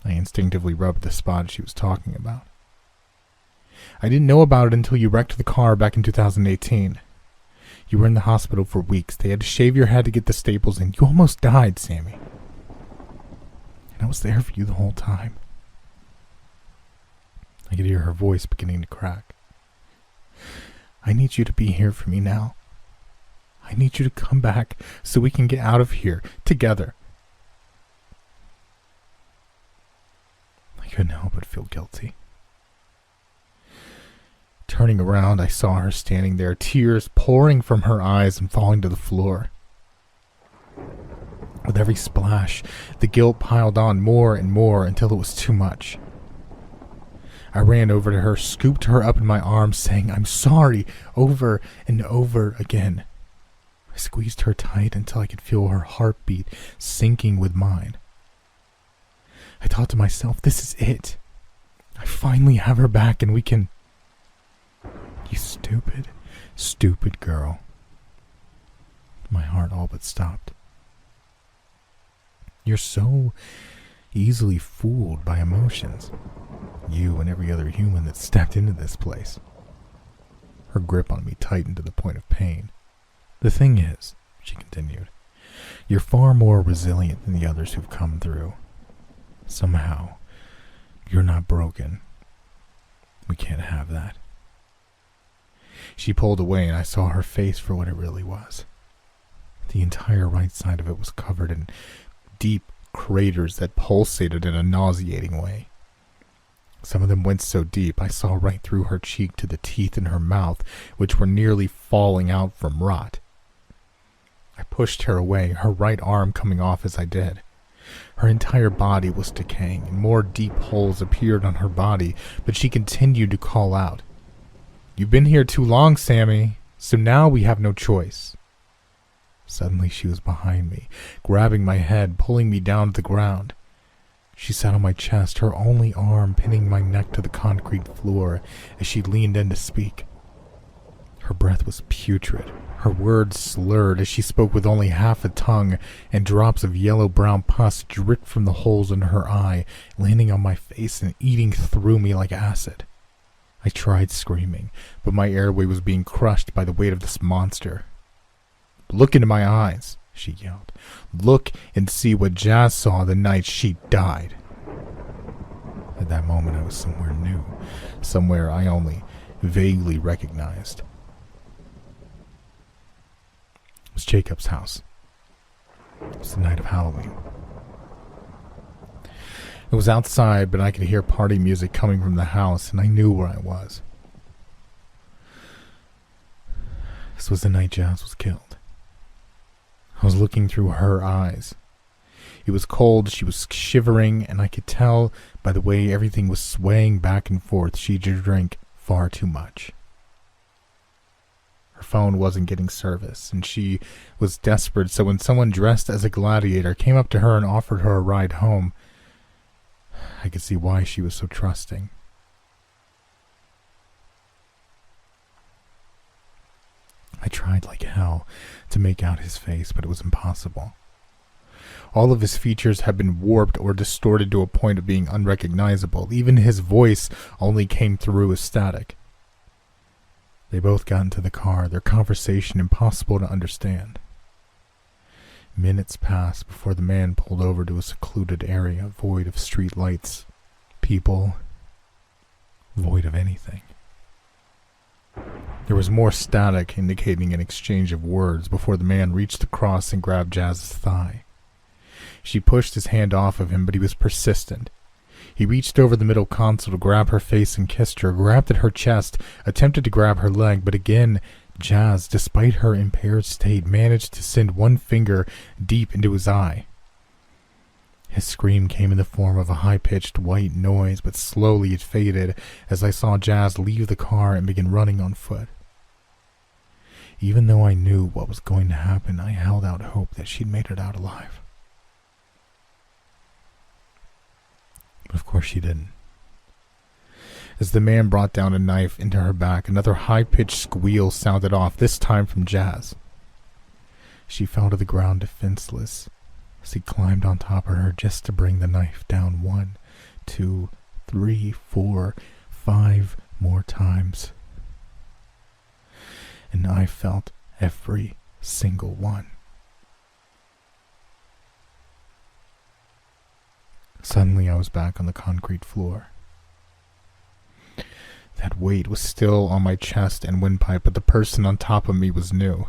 I instinctively rubbed the spot she was talking about. "I didn't know about it until you wrecked the car back in 2018. You were in the hospital for weeks. They had to shave your head to get the staples in. You almost died, Sammy. And I was there for you the whole time." I could hear her voice beginning to crack. "I need you to be here for me now. I need you to come back so we can get out of here together." I couldn't help but feel guilty. Turning around, I saw her standing there, tears pouring from her eyes and falling to the floor. With every splash, the guilt piled on more and more until it was too much. I ran over to her, scooped her up in my arms, saying, "I'm sorry," over and over again. I squeezed her tight until I could feel her heartbeat sinking with mine. I thought to myself, this is it. I finally have her back and we can... You stupid, stupid girl. My heart all but stopped. You're so easily fooled by emotions. You and every other human that stepped into this place. Her grip on me tightened to the point of pain. The thing is, she continued, you're far more resilient than the others who've come through. Somehow, you're not broken. We can't have that. She pulled away and I saw her face for what it really was. The entire right side of it was covered in deep craters that pulsated in a nauseating way. Some of them went so deep I saw right through her cheek to the teeth in her mouth, which were nearly falling out from rot. I pushed her away, her right arm coming off as I did. Her entire body was decaying, and more deep holes appeared on her body, but she continued to call out, "You've been here too long, Sammy, so now we have no choice." Suddenly she was behind me, grabbing my head, pulling me down to the ground. She sat on my chest, her only arm pinning my neck to the concrete floor as she leaned in to speak. Her breath was putrid, her words slurred as she spoke with only half a tongue, and drops of yellow-brown pus dripped from the holes in her eye, landing on my face and eating through me like acid. I tried screaming, but my airway was being crushed by the weight of this monster. "Look into my eyes," she yelled. "Look and see what Jazz saw the night she died." At that moment I was somewhere new, somewhere I only vaguely recognized. It was Jacob's house. It was the night of Halloween. It was outside, but I could hear party music coming from the house, and I knew where I was. This was the night Jazz was killed. I was looking through her eyes. It was cold, she was shivering, and I could tell by the way everything was swaying back and forth she drank far too much. Her phone wasn't getting service, and she was desperate, so when someone dressed as a gladiator came up to her and offered her a ride home, I could see why she was so trusting. I tried like hell to make out his face, but it was impossible. All of his features had been warped or distorted to a point of being unrecognizable. Even his voice only came through as static. They both got into the car, their conversation impossible to understand. Minutes passed before the man pulled over to a secluded area, void of street lights, people, void of anything. There was more static, indicating an exchange of words, before the man reached across and grabbed Jazz's thigh. She pushed his hand off of him, but he was persistent. He reached over the middle console to grab her face and kissed her, grabbed at her chest, attempted to grab her leg, but again, Jazz, despite her impaired state, managed to send one finger deep into his eye. His scream came in the form of a high-pitched white noise, but slowly it faded as I saw Jazz leave the car and begin running on foot. Even though I knew what was going to happen, I held out hope that she'd made it out alive. But of course she didn't. As the man brought down a knife into her back, another high-pitched squeal sounded off, this time from Jazz. She fell to the ground defenseless as he climbed on top of her just to bring the knife down 1, 2, 3, 4, 5 more times. And I felt every single one. Suddenly I was back on the concrete floor. That weight was still on my chest and windpipe, but the person on top of me was new.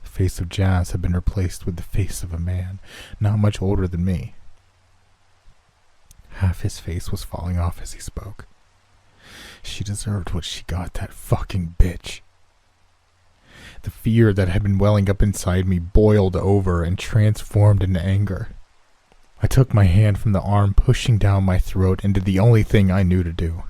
The face of Jazz had been replaced with the face of a man, not much older than me. Half his face was falling off as he spoke. She deserved what she got, that fucking bitch. The fear that had been welling up inside me boiled over and transformed into anger. I took my hand from the arm pushing down my throat and did the only thing I knew to do.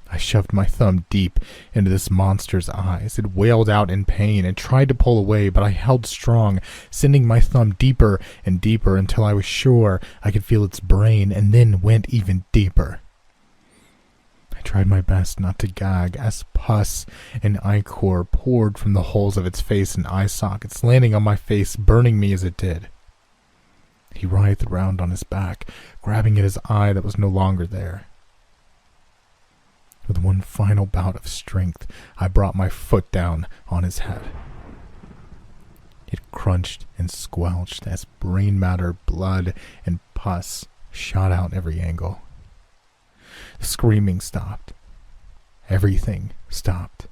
I shoved my thumb deep into this monster's eyes. It wailed out in pain and tried to pull away, but I held strong, sending my thumb deeper and deeper until I was sure I could feel its brain, and then went even deeper. I tried my best not to gag as pus and ichor poured from the holes of its face and eye sockets, landing on my face, burning me as it did. He writhed around on his back, grabbing at his eye that was no longer there. With one final bout of strength, I brought my foot down on his head. It crunched and squelched as brain matter, blood, and pus shot out every angle. The screaming stopped. Everything stopped.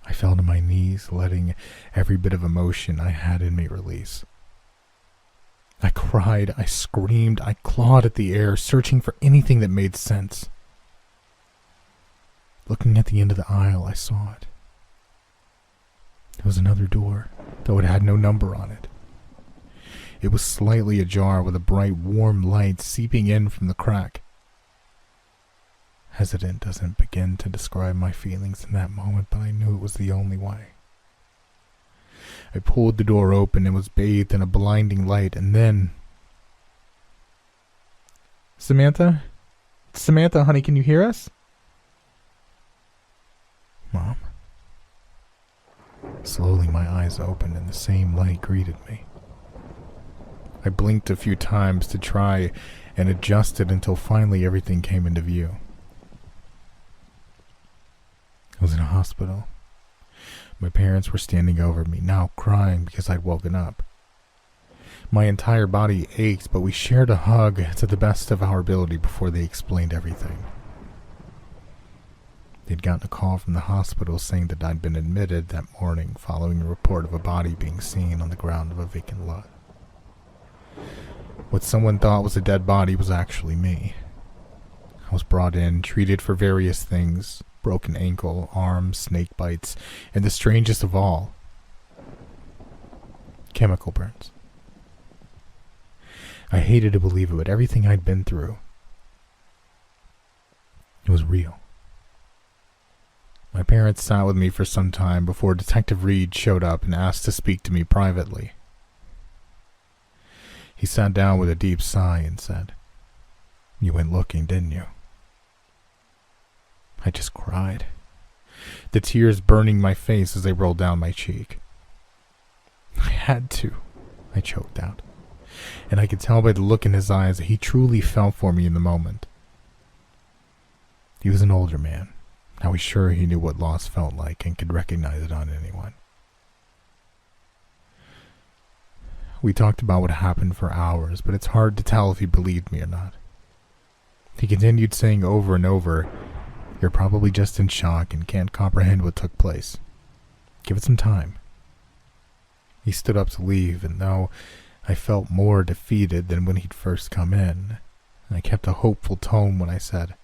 I fell to my knees, letting every bit of emotion I had in me release. I cried, I screamed, I clawed at the air, searching for anything that made sense. Looking at the end of the aisle, I saw it. It was another door, though it had no number on it. It was slightly ajar with a bright, warm light seeping in from the crack. Hesitant doesn't begin to describe my feelings in that moment, but I knew it was the only way. I pulled the door open and was bathed in a blinding light, and then... Samantha? Samantha, honey, can you hear us? Mom. Slowly my eyes opened and the same light greeted me. I blinked a few times to try and adjust it until finally everything came into view. I was in a hospital. My parents were standing over me, now crying because I'd woken up. My entire body ached, but we shared a hug to the best of our ability before they explained everything. They'd gotten a call from the hospital saying that I'd been admitted that morning following a report of a body being seen on the ground of a vacant lot. What someone thought was a dead body was actually me. I was brought in, treated for various things, broken ankle, arm, snake bites, and the strangest of all, chemical burns. I hated to believe it, but everything I'd been through, it was real. My parents sat with me for some time before Detective Reed showed up and asked to speak to me privately. He sat down with a deep sigh and said, "You went looking, didn't you?" I just cried, the tears burning my face as they rolled down my cheek. I had to. I choked out, and I could tell by the look in his eyes that he truly felt for me in the moment. He was an older man. I was sure he knew what loss felt like and could recognize it on anyone. We talked about what happened for hours, but it's hard to tell if he believed me or not. He continued saying over and over, "You're probably just in shock and can't comprehend what took place. Give it some time." He stood up to leave, and though I felt more defeated than when he'd first come in, I kept a hopeful tone when I said,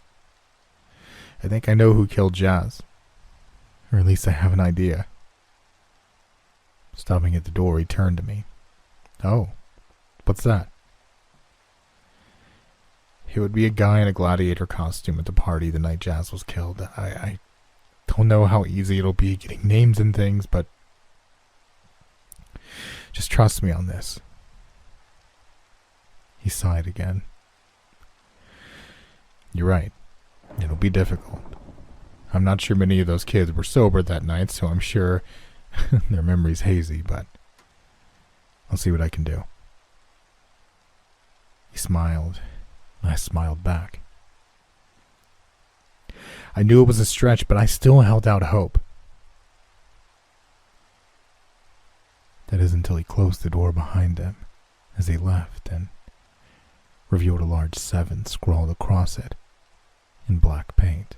"I think I know who killed Jazz. Or at least I have an idea." Stopping at the door, he turned to me. "Oh, what's that?" "It would be a guy in a gladiator costume at the party the night Jazz was killed. I don't know how easy it'll be getting names and things, but just trust me on this." He sighed again. "You're right. It'll be difficult. I'm not sure many of those kids were sober that night, so I'm sure their memory's hazy, but I'll see what I can do." He smiled, and I smiled back. I knew it was a stretch, but I still held out hope. That is until he closed the door behind him as he left and revealed a large 7 scrawled across it in black paint.